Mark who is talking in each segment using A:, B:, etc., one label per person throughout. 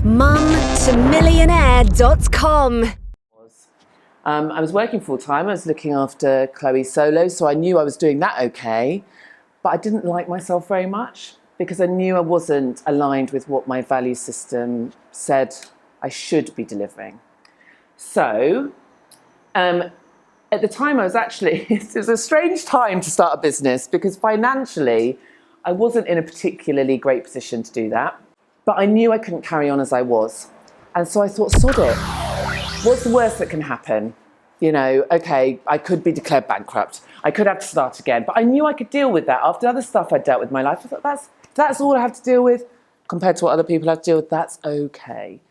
A: mumtomillionaire.com.
B: I was working full time. I was looking after Chloe solo, so I knew I was doing that okay, but I didn't like myself very much because I knew I wasn't aligned with what my value system said I should be delivering. So, at the time I was actually, it was a strange time to start a business because financially I wasn't in a particularly great position to do that, but I knew I couldn't carry on as I was. And so I thought, sod it. What's the worst that can happen? You know, okay, I could be declared bankrupt. I could have to start again, but I knew I could deal with that. After other stuff I'd dealt with in my life, I thought that's all I have to deal with compared to what other people have to deal with. That's okay.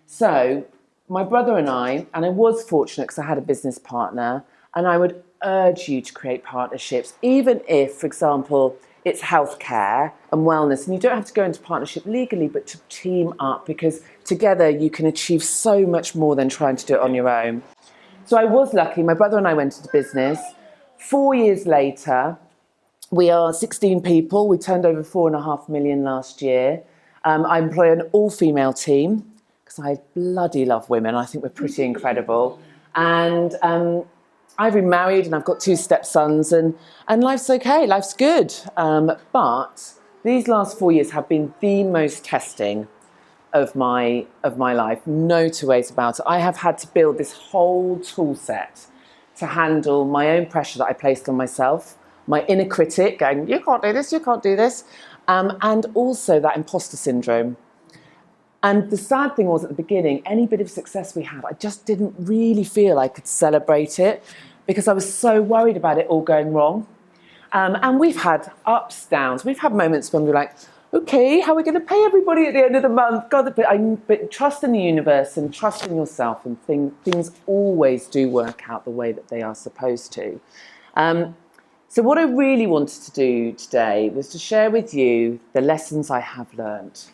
B: So my brother and I was fortunate because I had a business partner, and I would urge you to create partnerships, even if, for example, it's healthcare and wellness, and you don't have to go into partnership legally, but to team up, because together you can achieve so much more than trying to do it on your own. So I was lucky. My brother and I went into business. 4 years later, we are 16 people. We turned over 4.5 million last year. I employ an all-female team because I bloody love women. I think we're pretty incredible. And I've been married and I've got 2 stepsons, and life's okay, life's good. But these last 4 years have been the most testing of my life, no two ways about it. I have had to build this whole tool set to handle my own pressure that I placed on myself, my inner critic going, you can't do this, you can't do this, and also that imposter syndrome. And the sad thing was, at the beginning, any bit of success we had, I just didn't really feel I could celebrate it because I was so worried about it all going wrong. And we've had ups, downs. We've had moments when we're like, okay, how are we going to pay everybody at the end of the month? God, but trust in the universe and trust in yourself, and things always do work out the way that they are supposed to. So what I really wanted to do today was to share with you the lessons I have learned,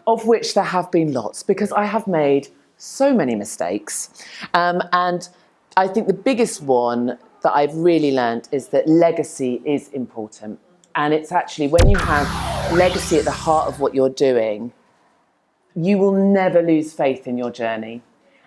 B: of which there have been lots, because I have made so many mistakes. And I think the biggest one that I've really learned is that legacy is important. And it's actually, when you have legacy at the heart of what you're doing, you will never lose faith in your journey.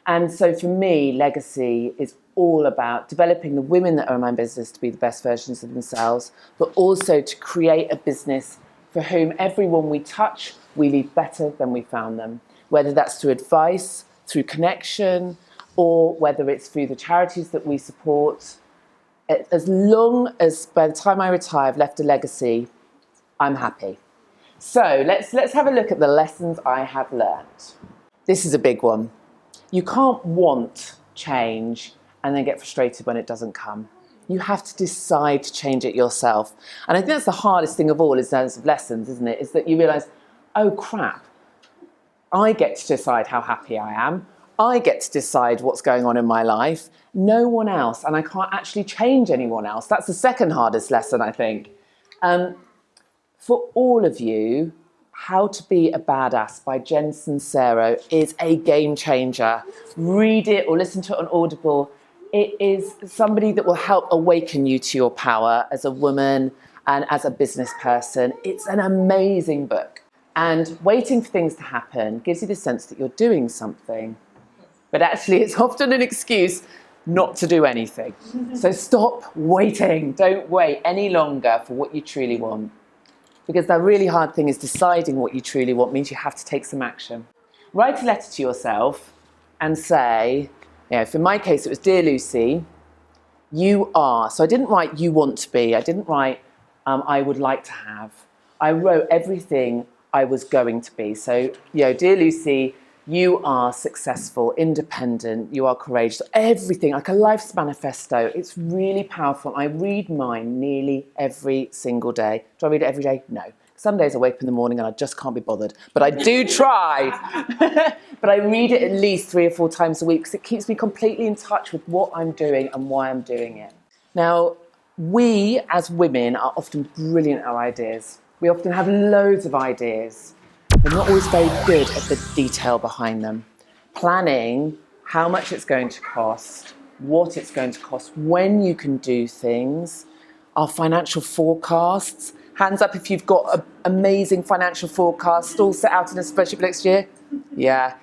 B: And so for me, legacy is all about developing the women that are in my business to be the best versions of themselves, but also to create a business for whom everyone we touch, we leave better than we found them. Whether that's through advice, through connection, or whether it's through the charities that we support. As long as by the time I retire, I've left a legacy, I'm happy. So let's have a look at the lessons I have learned. This is a big one. You can't want change and then get frustrated when it doesn't come. You have to decide to change it yourself. And I think that's the hardest thing of all, in terms of lessons, isn't it? Is that you realise, oh crap, I get to decide how happy I am. I get to decide what's going on in my life. No one else, and I can't actually change anyone else. That's the second hardest lesson, I think. For all of you, How to Be a Badass by Jen Sincero is a game changer. Read it or listen to it on Audible. It is somebody that will help awaken you to your power as a woman and as a business person. It's an amazing book. And waiting for things to happen gives you the sense that you're doing something. But actually, it's often an excuse not to do anything. So stop waiting. Don't wait any longer for what you truly want. Because the really hard thing is deciding what you truly want means you have to take some action. Write a letter to yourself and say, if in my case it was, Dear Lucy, you are. So I didn't write you want to be. I didn't write I would like to have. I wrote everything I was going to be. So, Dear Lucy, you are successful, independent, you are courageous, everything, like a life's manifesto. It's really powerful. I read mine nearly every single day. Do I read it every day? No. Some days I wake up in the morning and I just can't be bothered, but I do try. But I read it at least 3 or 4 times a week because it keeps me completely in touch with what I'm doing and why I'm doing it. Now, we as women are often brilliant at our ideas. We often have loads of ideas. We're not always very good at the detail behind them. Planning how much it's going to cost, what it's going to cost, when you can do things, our financial forecasts. Hands up if you've got an amazing financial forecast all set out in a spreadsheet for next year. Yeah.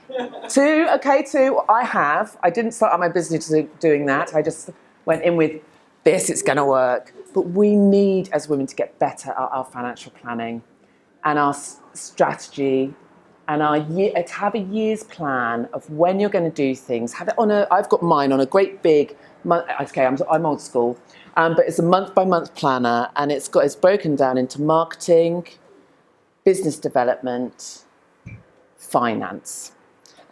B: Two, okay, two. I didn't start out my business doing that. I just went in with this, it's going to work. But we need, as women, to get better at our financial planning and our strategy and to have a year's plan of when you're going to do things. Have it on I've got mine on a great big, okay, I'm old school, but it's a month-by-month planner, and it's broken down into marketing, business development, finance.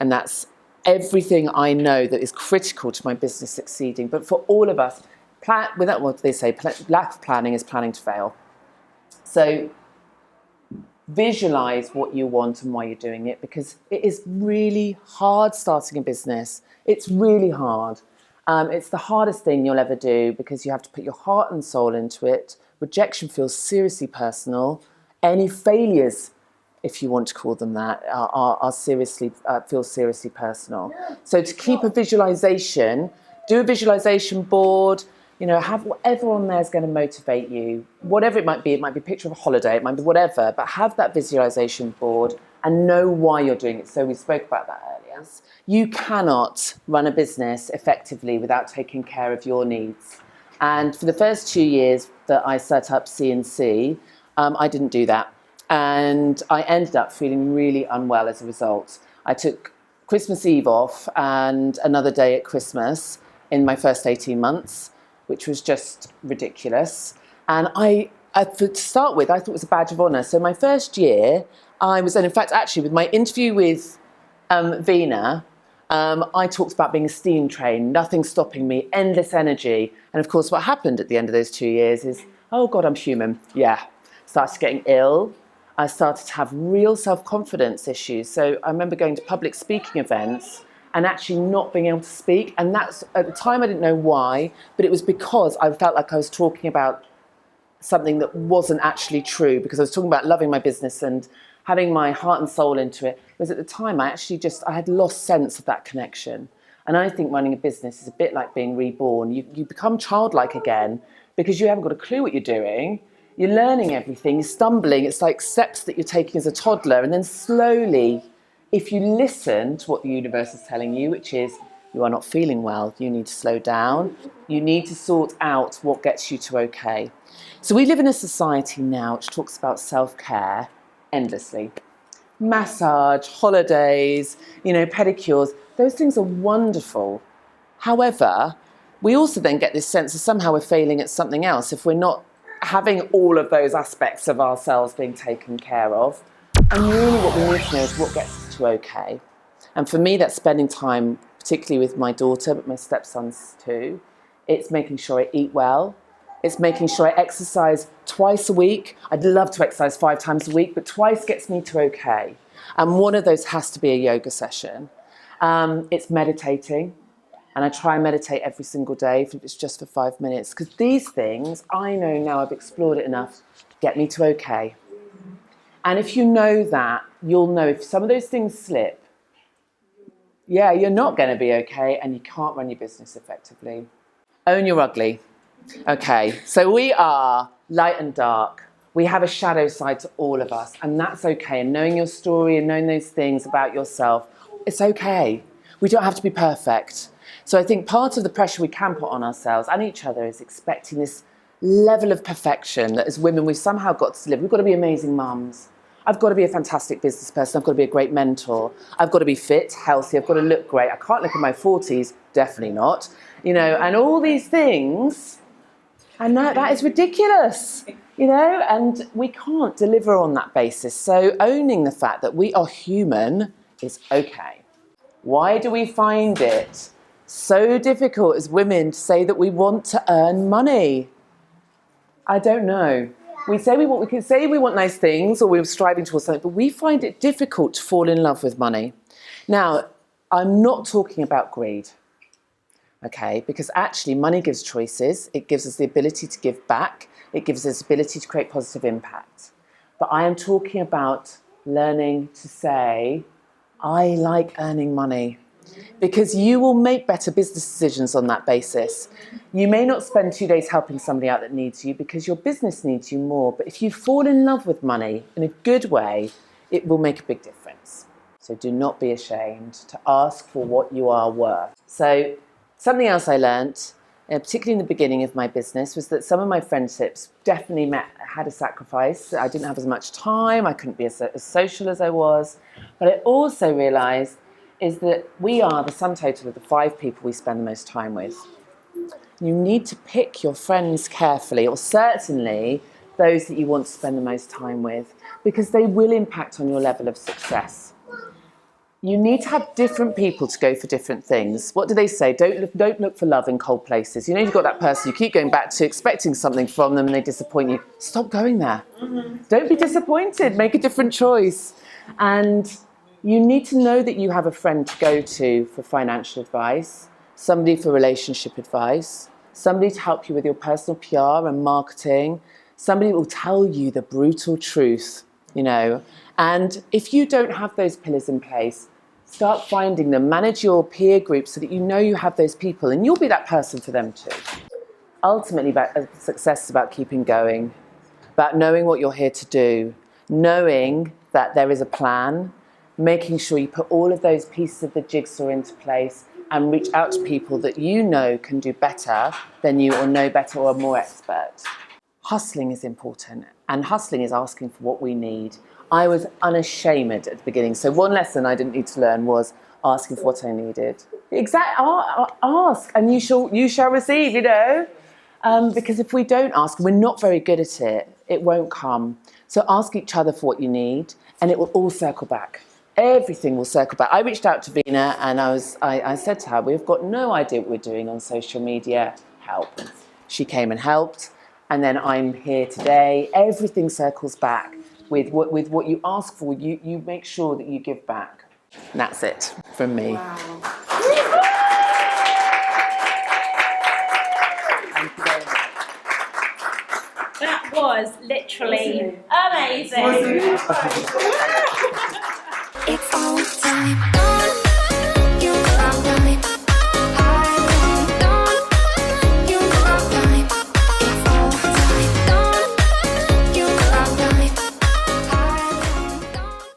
B: And that's everything I know that is critical to my business succeeding. But for all of us, without what they say, lack of planning is planning to fail. So visualize what you want and why you're doing it, because it is really hard starting a business. It's really hard. It's the hardest thing you'll ever do because you have to put your heart and soul into it. Rejection feels seriously personal. Any failures, if you want to call them that, feel seriously personal. So to keep a visualization, do a visualization board, have whatever on there is going to motivate you. Whatever it might be a picture of a holiday, it might be whatever, but have that visualization board and know why you're doing it. So we spoke about that earlier. You cannot run a business effectively without taking care of your needs. And for the first 2 years that I set up C&C, I didn't do that. And I ended up feeling really unwell as a result. I took Christmas Eve off and another day at Christmas in my first 18 months, which was just ridiculous. And to start with, I thought it was a badge of honour. So my first year, and in fact, actually, with my interview with Veena, I talked about being a steam train, nothing stopping me, endless energy. And of course, what happened at the end of those 2 years is, oh God, I'm human. Yeah. Started getting ill. I started to have real self-confidence issues. So I remember going to public speaking events and actually not being able to speak. And that's, at the time, I didn't know why, but it was because I felt like I was talking about something that wasn't actually true, because I was talking about loving my business and having my heart and soul into it. Whereas at the time, I had lost sense of that connection. And I think running a business is a bit like being reborn. You become childlike again because you haven't got a clue what you're doing. You're learning everything, you're stumbling. It's like steps that you're taking as a toddler. And then slowly, if you listen to what the universe is telling you, which is you are not feeling well, you need to slow down. You need to sort out what gets you to okay. So we live in a society now which talks about self-care endlessly. Massage, holidays, pedicures, those things are wonderful. However, we also then get this sense of somehow we're failing at something else if we're not having all of those aspects of ourselves being taken care of. And really what we need to know is what gets us to okay. And for me, that's spending time, particularly with my daughter, but my stepsons too. It's making sure I eat well. It's making sure I exercise twice a week. I'd love to exercise 5 times a week, but twice gets me to okay. And one of those has to be a yoga session. It's meditating. And I try and meditate every single day, if it's just for 5 minutes. Because these things, I know now I've explored it enough, get me to okay. And if you know that, you'll know if some of those things slip, you're not going to be okay and you can't run your business effectively. Own your ugly. Okay, so we are light and dark. We have a shadow side to all of us, and that's okay. And knowing your story and knowing those things about yourself, it's okay. We don't have to be perfect. So I think part of the pressure we can put on ourselves and each other is expecting this level of perfection that as women we've somehow got to live. We've got to be amazing mums. I've got to be a fantastic business person. I've got to be a great mentor. I've got to be fit, healthy. I've got to look great. I can't look in my 40s, definitely not. And all these things, and that is ridiculous, and we can't deliver on that basis. So owning the fact that we are human is okay. Why do we find it so difficult as women to say that we want to earn money? I don't know. We can say we want nice things or we're striving towards something, but we find it difficult to fall in love with money. Now, I'm not talking about greed, okay? Because actually money gives choices. It gives us the ability to give back. It gives us the ability to create positive impact. But I am talking about learning to say, I like earning money. Because you will make better business decisions on that basis. You may not spend 2 days helping somebody out that needs you because your business needs you more. But if you fall in love with money in a good way, it will make a big difference. So do not be ashamed to ask for what you are worth. So something else I learnt, particularly in the beginning of my business, was that some of my friendships definitely had a sacrifice. I didn't have as much time, I couldn't be as social as I was. But I also realised is that we are the sum total of the 5 people we spend the most time with. You need to pick your friends carefully, or certainly those that you want to spend the most time with, because they will impact on your level of success. You need to have different people to go for different things. What do they say? Don't look for love in cold places. You know, you've got that person you keep going back to, expecting something from them, and they disappoint you. Stop going there. Don't be disappointed. Make a different choice. And you need to know that you have a friend to go to for financial advice, somebody for relationship advice, somebody to help you with your personal PR and marketing, somebody will tell you the brutal truth, you know. And if you don't have those pillars in place, start finding them, manage your peer group so that you know you have those people, and you'll be that person for them too. Ultimately, success is about keeping going, about knowing what you're here to do, knowing that there is a plan, making sure you put all of those pieces of the jigsaw into place and reach out to people that you know can do better than you, or know better, or are more expert. Hustling is important, and hustling is asking for what we need. I was unashamed at the beginning. So one lesson I didn't need to learn was asking for what I needed. Ask, and you shall receive, you know. Because if we don't ask, we're not very good at it, it won't come. So ask each other for what you need, and it will all circle back. Everything will circle back. I reached out to Veena, and I said to her, we've got no idea what we're doing on social media, help. She came and helped, and then I'm here today. Everything circles back. With what you ask for, you make sure that you give back. And that's it from me.
C: Wow.
B: Thank you very much.
C: That was literally amazing.
A: It's all time.